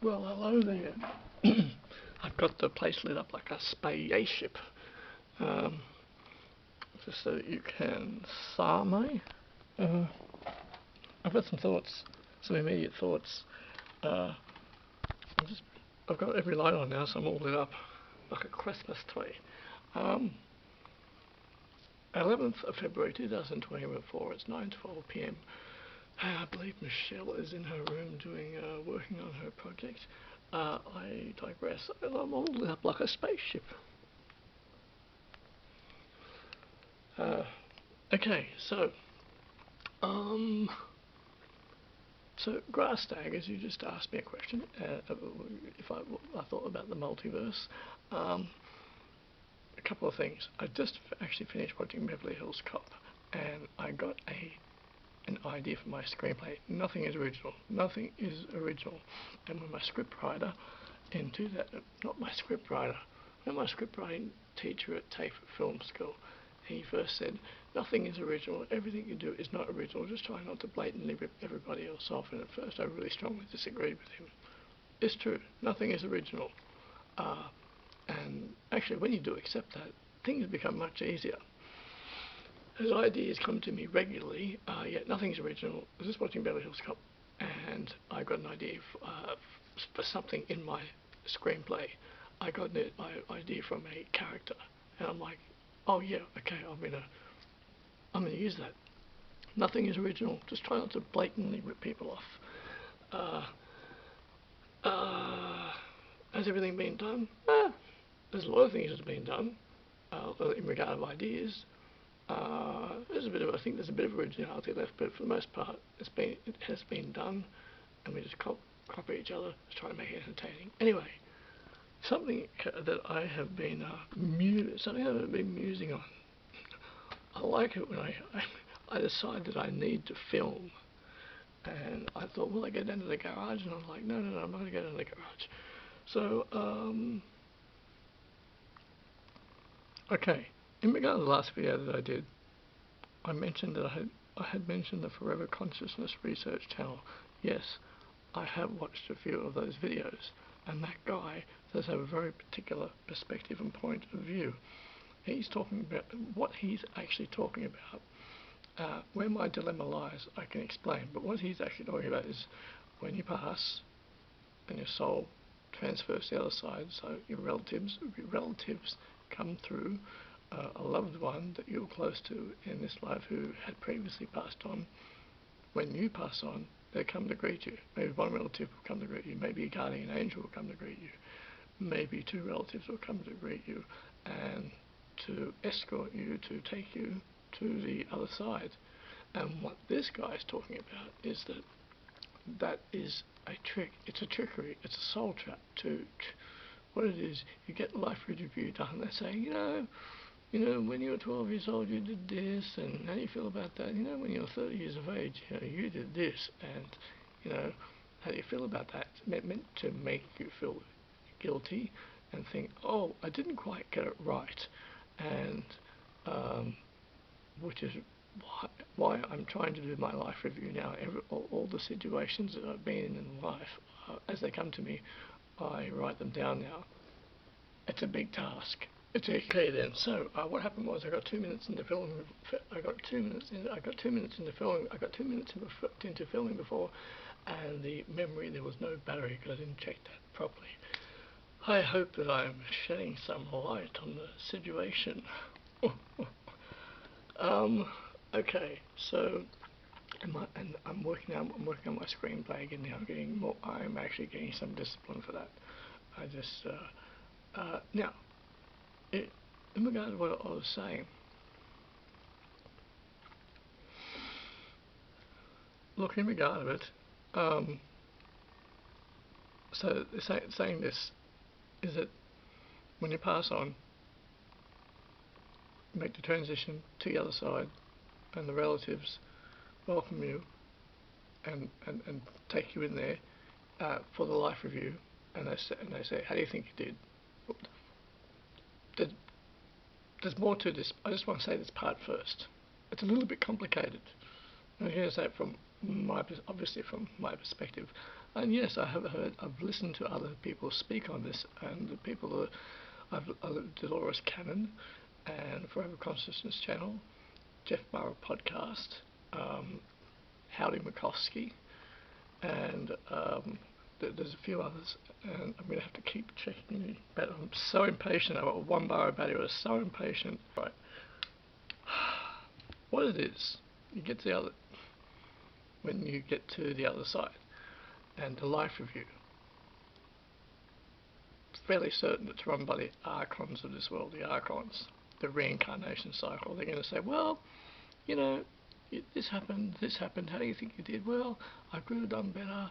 Well, hello there. I've got the place lit up like a spaceship, um, just so that you can saw me. Uh, I've got some thoughts, some immediate thoughts. Uh, I've got every light on now, so I'm all lit up like a Christmas tree. Um, 11th of February 2024, it's 9:12 p.m. I believe Michelle is in her room doing, working on her project. I digress. I'm all lit up like a spaceship. Okay, um, so Grass Daggers, you just asked me a question. If I thought about the multiverse. A couple of things. I just actually finished watching Beverly Hills Cop, and I got an idea for my screenplay. Nothing is original. Nothing is original. And when my scriptwriter not my scriptwriter, when my scriptwriting teacher at TAFE Film School, he first said, nothing is original. Everything you do is not original. Just try not to blatantly rip everybody else off. And at first I really strongly disagreed with him. It's true. Nothing is original. And actually, when you do accept that, things become much easier. As ideas come to me regularly, yet nothing's original. I was just watching Beverly Hills Cop, and I got an idea for something in my screenplay. I got an idea from a character, and I'm like, oh yeah, okay, I'm gonna use that. Nothing is original. Just try not to blatantly rip people off. Has everything been done? There's a lot of things that have been done in regard of ideas. I think there's a bit of originality left, but for the most part, it has been done, and we just copy each other to try to make it entertaining. Anyway, something that I have been musing on. I like it when I decide that I need to film, and I thought, will I go down to the garage? And I'm like, no, I'm not going to go down to the garage. So, okay. In regard to the last video that I did, I mentioned that I had mentioned the Forever Consciousness Research channel. Yes, I have watched a few of those videos, and that guy does have a very particular perspective and point of view. He's talking about what he's actually talking about. Where my dilemma lies, I can explain, but what he's actually talking about is when you pass and your soul transfers to the other side, so your relatives come through, a loved one that you're close to in this life who had previously passed on. When you pass on, they come to greet you. Maybe one relative will come to greet you. Maybe a guardian angel will come to greet you. Maybe two relatives will come to greet you and to escort you, to take you to the other side. And what this guy is talking about is that is a trick. It's a trickery. It's a soul trap. What it is, you get life review done. They say, when you were 12 years old, you did this, and how do you feel about that? When you're 30 years of age, you did this, and, how do you feel about that? It's meant to make you feel guilty and think, oh, I didn't quite get it right, and which is why I'm trying to do my life review now. All the situations that I've been in life, as they come to me, I write them down now. It's a big task. Okay then. So what happened was I got 2 minutes into filming. I got 2 minutes into filming before, and the memory, there was no battery because I didn't check that properly. I hope that I am shedding some light on the situation. Okay. So, I'm working on my screenplay again now. I'm actually getting some discipline for that. I just now. In regard to what I was saying, look, in regard of it, so saying this is that when you pass on, make the transition to the other side, and the relatives welcome you and take you in there for the life review, and they say, how do you think you did? There's more to this. I just want to say this part first. It's a little bit complicated. I'm going to say it obviously from my perspective. And yes, I've listened to other people speak on this, and the people that Dolores Cannon and Forever Consciousness Channel, Jeff Murray podcast, Howdy Mikowski, and there's a few others, and I'm going to have to keep checking. But I'm so impatient. I've got one bar of battery. I was so impatient. Right. What it is, when you get to the other side, and the life review. Fairly certain it's run by the archons of this world, the archons, the reincarnation cycle. They're going to say, well, you know, this happened, how do you think you did? Well, I could have done better,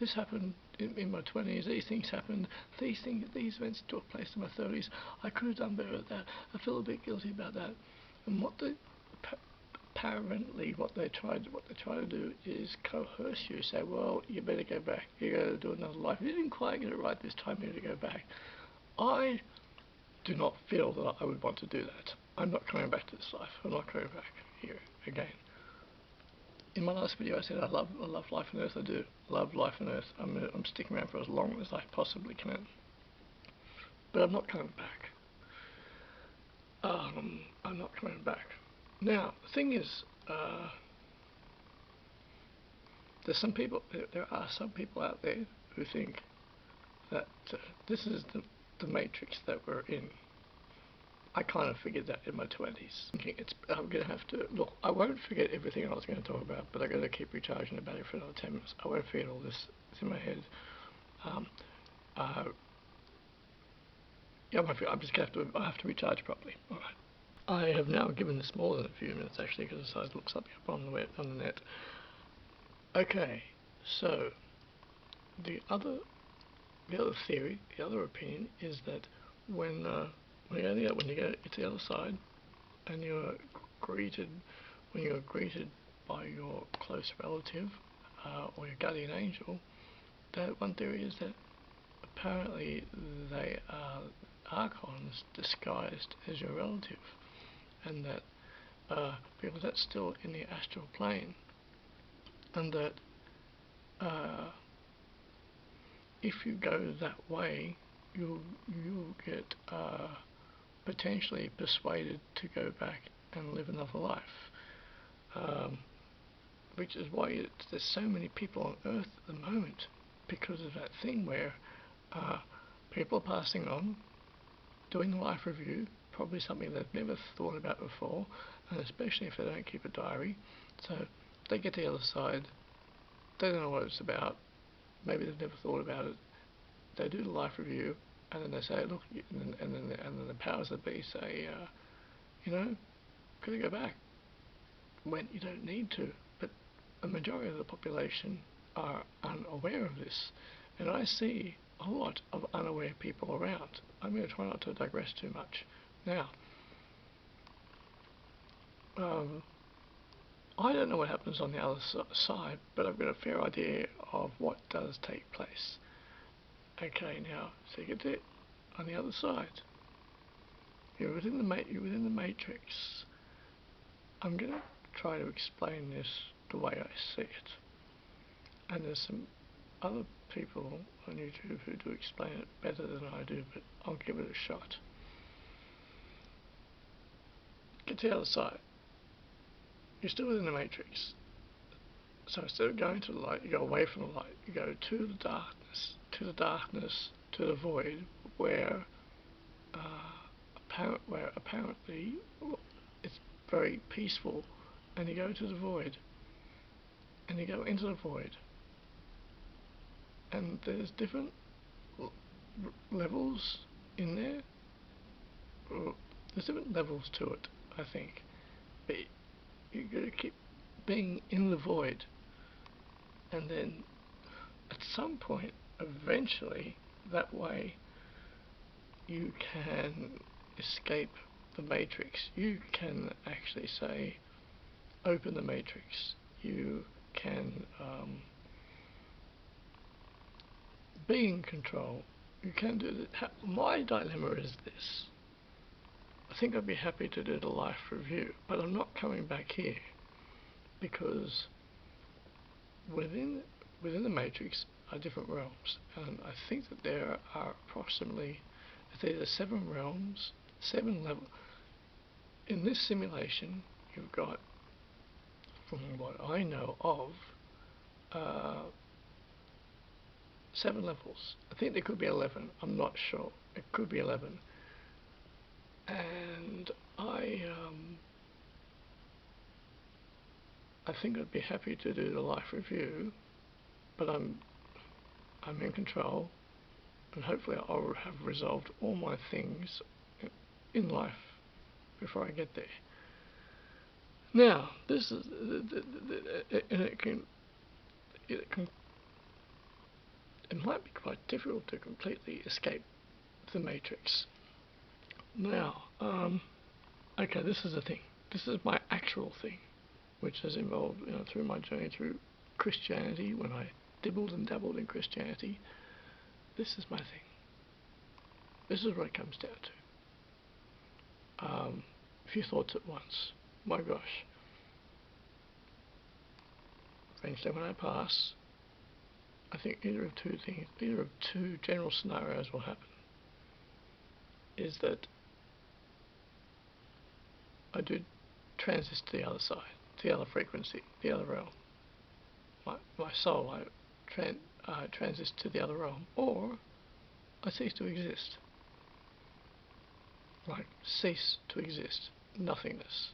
this happened in my 20s, these things happened, these events took place in my 30s, I could have done better at that, I feel a bit guilty about that. And apparently what they try to do is coerce you, say, well, you better go back, you got to do another life. You didn't quite get it right this time, you got to go back. I do not feel that I would want to do that. I'm not coming back to this life. I'm not coming back here again. In my last video I said I love life on Earth. I do love life on Earth. I'm sticking around for as long as I possibly can. But I'm not coming back. I'm not coming back. Now, the thing is, there are some people out there who think that this is the matrix that we're in. I kind of figured that in my 20s. I'm going to have to, look, I won't forget everything I was going to talk about, but I'm going to keep recharging the battery for another 10 minutes. I won't forget all this. It's in my head. I'm just going to have to recharge properly. All right. I have now given this more than a few minutes, actually, because I decided to look something up on the net. Okay, so the other theory, the other opinion is that when you go to the other side, and you're greeted by your close relative or your guardian angel, that one theory is that apparently they are archons disguised as your relative, and that because that's still in the astral plane, and that if you go that way, you'll get potentially persuaded to go back and live another life, which is why there's so many people on Earth at the moment, because of that thing where people are passing on, doing the life review, probably something they've never thought about before, and especially if they don't keep a diary. So they get to the other side, they don't know what it's about, maybe they've never thought about it, they do the life review, and then they say, look, and then the powers that be say, could you go back? When you don't need to, but a majority of the population are unaware of this, and I see a lot of unaware people around. I'm going to try not to digress too much. Now, I don't know what happens on the other side, but I've got a fair idea of what does take place. Okay, now, so you get there on the other side. You're within the matrix. I'm going to try to explain this the way I see it. And there's some other people on YouTube who do explain it better than I do, but I'll give it a shot. Get to the other side. You're still within the matrix. So instead of going to the light, you go away from the light. You go to the darkness, to the void, where apparently it's very peaceful. And you go to the void, and you go into the void, and there's different levels in there. There's different levels to it, I think. But you got to keep being in the void, and then at some point, eventually, that way, you can escape the matrix. You can actually say, open the matrix. You can be in control. You can do that. My dilemma is this. I think I'd be happy to do the life review, but I'm not coming back here, because within within the matrix are different realms, and I think that there are approximately, it's either 7 realms, 7 levels. In this simulation, you've got, from what I know of, 7 levels. I think there could be 11. I'm not sure. It could be 11. And I think I'd be happy to do the life review, but I'm in control, and hopefully I'll have resolved all my things in life before I get there. Now, this is and it might be quite difficult to completely escape the matrix. Now, okay, this is the thing. This is my actual thing, which has involved, through my journey through Christianity, when I dibbled and dabbled in Christianity. This is my thing. This is what it comes down to. A few thoughts at once. My gosh. Eventually, when I pass, I think either of two general scenarios will happen. Is that I do transist to the other side, to the other frequency, the other realm. My soul, I transist to the other realm, or I cease to exist. Like, cease to exist, nothingness.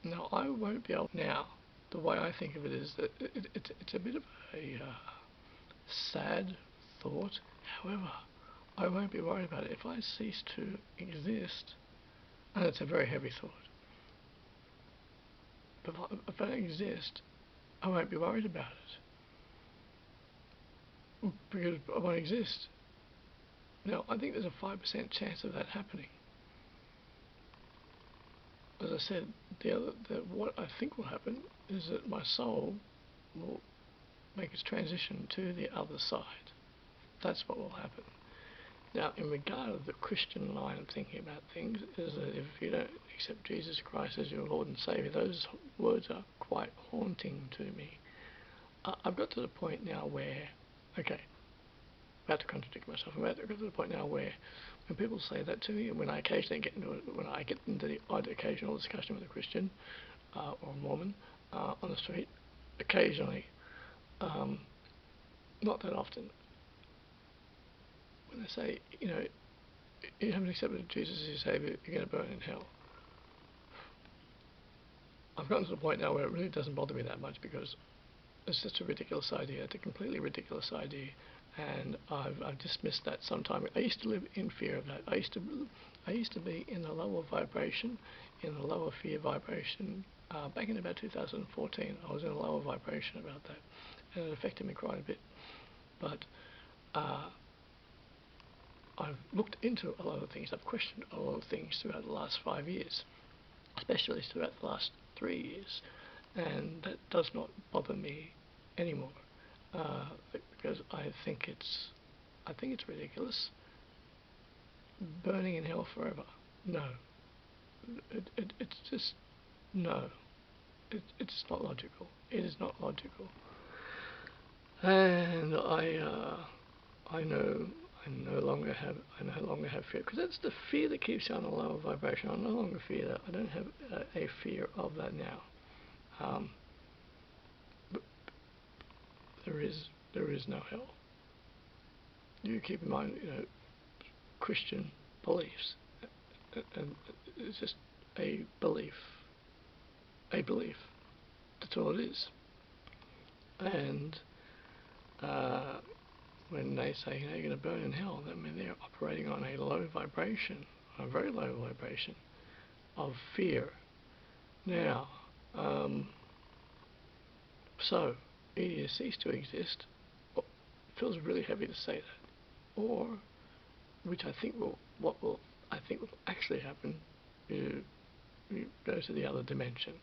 Now, I won't be able. Now, the way I think of it is that it's a bit of a sad thought. However, I won't be worried about it. If I cease to exist, and it's a very heavy thought, but if I don't exist, I won't be worried about it, because I won't exist. Now, I think there's a 5% chance of that happening. As I said, what I think will happen is that my soul will make its transition to the other side. That's what will happen. Now, in regard to the Christian line of thinking about things, is that if you don't accept Jesus Christ as your Lord and Saviour, those words are quite haunting to me. I've got to the point now where, okay, I'm about to contradict myself. I'm about to get to the point now where, when people say that to me, and when I occasionally get into it, when I get into the odd occasional discussion with a Christian or a Mormon on the street, occasionally, not that often, when they say, you haven't accepted Jesus as your Saviour, you're going to burn in hell. I've gotten to the point now where it really doesn't bother me that much, because it's just a ridiculous idea. It's a completely ridiculous idea, and I've dismissed that sometime. I used to live in fear of that. I used to be in the lower vibration, in the lower fear vibration. Back in about 2014, I was in a lower vibration about that, and it affected me quite a bit. But I've looked into a lot of things. I've questioned a lot of things throughout the last 5 years, especially throughout the last 3 years, and that does not bother me anymore, because I think it's ridiculous. Burning in hell forever? No. It's just no. It's not logical. It is not logical. And I no longer have fear, because that's the fear that keeps you on a lower vibration. I no longer fear that. I don't have a fear of that now. But there is no hell. You keep in mind, Christian beliefs, and it's just a belief. A belief. That's all it is. And when they say you're going to burn in hell, that means they're operating on a low vibration, a very low vibration of fear. Now, so either you cease to exist. Well, it feels really heavy to say that, or, which I think will actually happen, you go to the other dimension.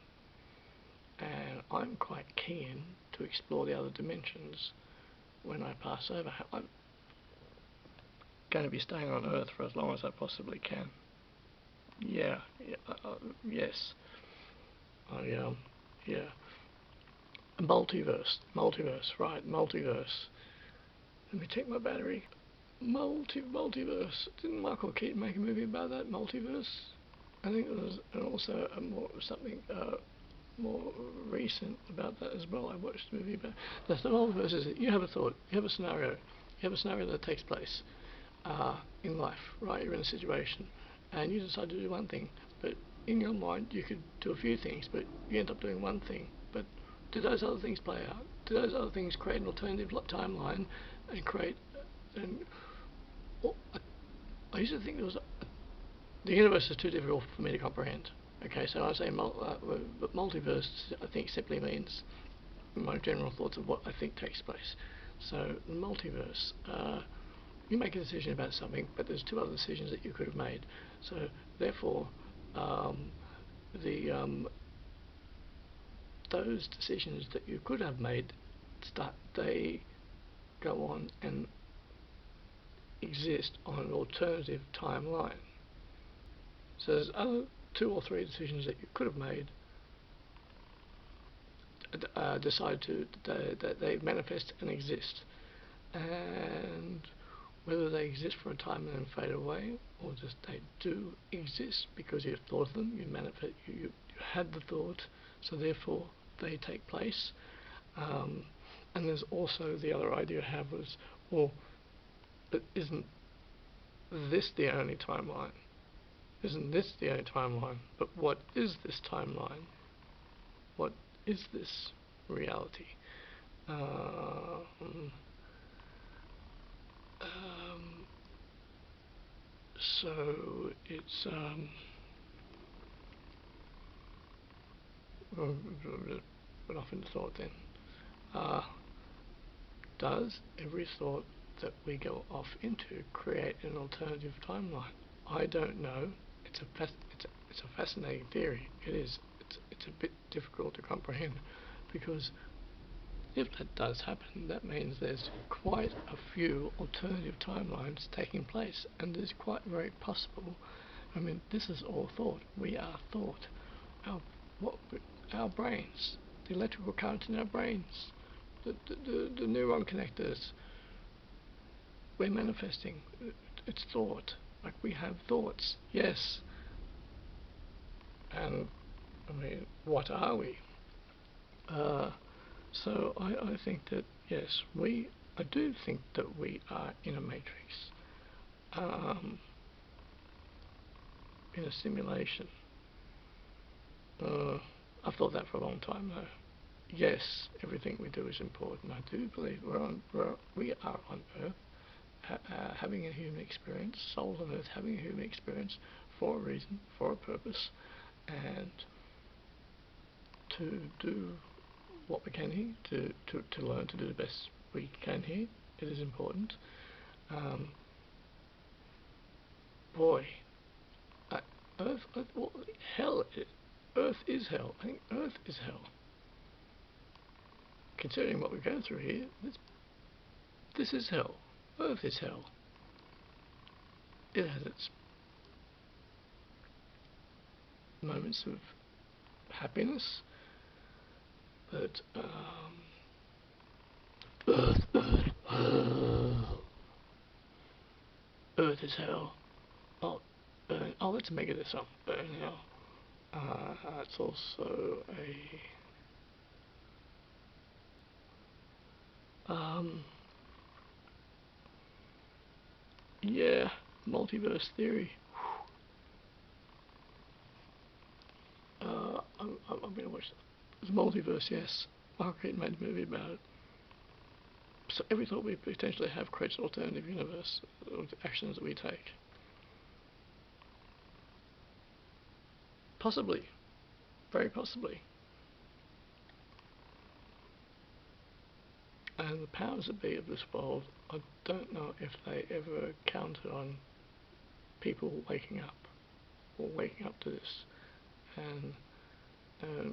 And I'm quite keen to explore the other dimensions when I pass over. I'm going to be staying on Earth for as long as I possibly can. Yes. Yeah. Multiverse, right, multiverse. Let me check my battery. Multiverse. Didn't Michael Keaton make a movie about that, Multiverse? I think there was also something more recent about that as well. I watched a movie about the multiverse. Is that you have a thought, you have a scenario, that takes place in life, right? You're in a situation, and you decide to do one thing, but in your mind you could do a few things, but you end up doing one thing. But do those other things play out? Do those other things create an alternative timeline and create and I used to think the universe is too difficult for me to comprehend. Okay, so I say multiverse, I think simply means my general thoughts of what I think takes place. So the multiverse, you make a decision about something, but there's two other decisions that you could have made. So therefore, the those decisions that you could have made, they go on and exist on an alternative timeline. So there's other two or three decisions that you could have made, decide to that they manifest and exist, and whether they exist for a time and then fade away, or just they do exist because you thought of them, you had the thought, so therefore they take place. And there's also the other idea I have was, well, but isn't this the only timeline? Isn't this the only timeline? But what is this timeline? What is this reality? So it's went off into thought then. Does every thought that we go off into create an alternative timeline? I don't know. It's a fascinating theory. It is. It's a bit difficult to comprehend, because if that does happen, that means there's quite a few alternative timelines taking place, and it's quite very possible. I mean, this is all thought. We are thought. Our brains, the electrical current in our brains, the neuron connectors. We're manifesting. It's thought. Like, we have thoughts. Yes. And I mean, what are we? So I think that yes, I do think that we are in a matrix, in a simulation. I've thought that for a long time though. Yes, everything we do is important. I do believe we are on Earth, having a human experience, souls on Earth having a human experience for a reason, for a purpose, and to do what we can here, to learn to do the best we can here. It is important. Boy, Earth, well, hell, Earth is hell. I think Earth is hell. Considering what we go through here, this is hell. Earth is hell. It has its moments of happiness, but Earth is hell. Oh, let's make it a song. Burn hell. It's also yeah, multiverse theory. I'm gonna watch it. It's multiverse, yes. Michael Keaton made a movie about it. So every thought we potentially have creates an alternative universe, of the actions that we take. Possibly. Very possibly. And the powers that be of this world, I don't know if they ever counted on people waking up, or waking up to this, and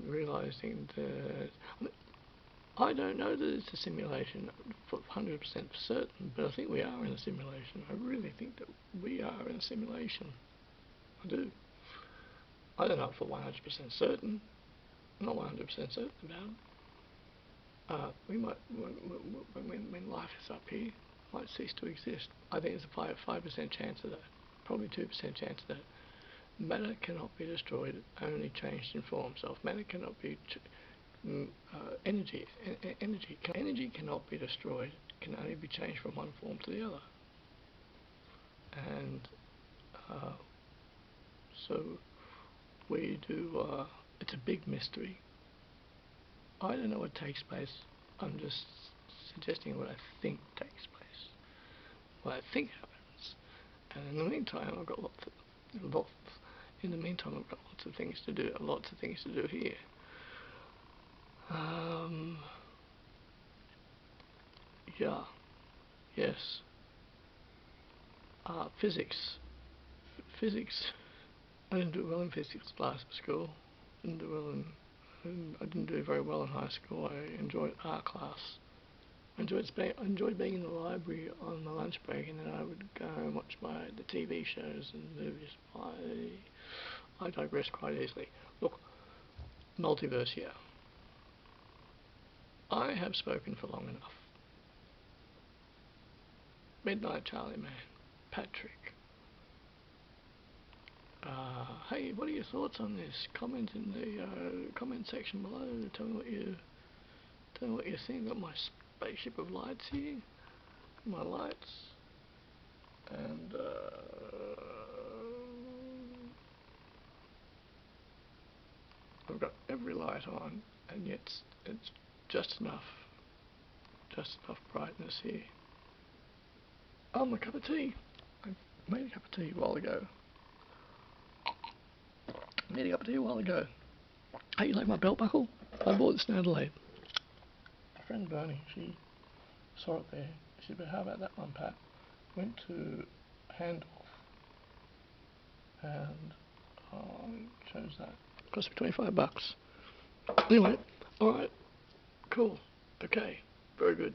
realizing that, I don't know that it's a simulation for 100% certain, but I think we are in a simulation. I really think that we are in a simulation. I do. I don't know for 100% certain. I'm not 100% certain about it. we might, when life is up here, might cease to exist. I think there's a 5% chance of that, probably 2% chance of that. Matter cannot be destroyed, only changed in form. So if matter cannot be, energy cannot be destroyed, can only be changed from one form to the other. And so we do, it's a big mystery. I don't know what takes place. I'm just suggesting what I think takes place, what I think happens. And in the meantime, I've got lots. In the meantime, I've got lots of things to do. Lots of things to do here. Yeah. Yes. Physics. Physics. I didn't do well in physics class at school. I didn't do very well in high school. I enjoyed art class. I enjoyed being in the library on my lunch break, and then I would go and watch the TV shows and movies. I digress quite easily. Look, Multiverse here. I have spoken for long enough. Midnight Charlie Man, Patrick. Hey, what are your thoughts on this? Comment in the comment section below. Tell me what you think. Got my spaceship of lights here. My lights. And I've got every light on, and yet it's just enough brightness here. Oh, my cup of tea. I made a cup of tea a while ago. Hey, you like my belt buckle? I bought this in Adelaide. My friend Bernie, she saw it there. She said, but how about that one, Pat? Went to Handorf and chose that. Cost me $25. Anyway, alright, cool, okay, very good.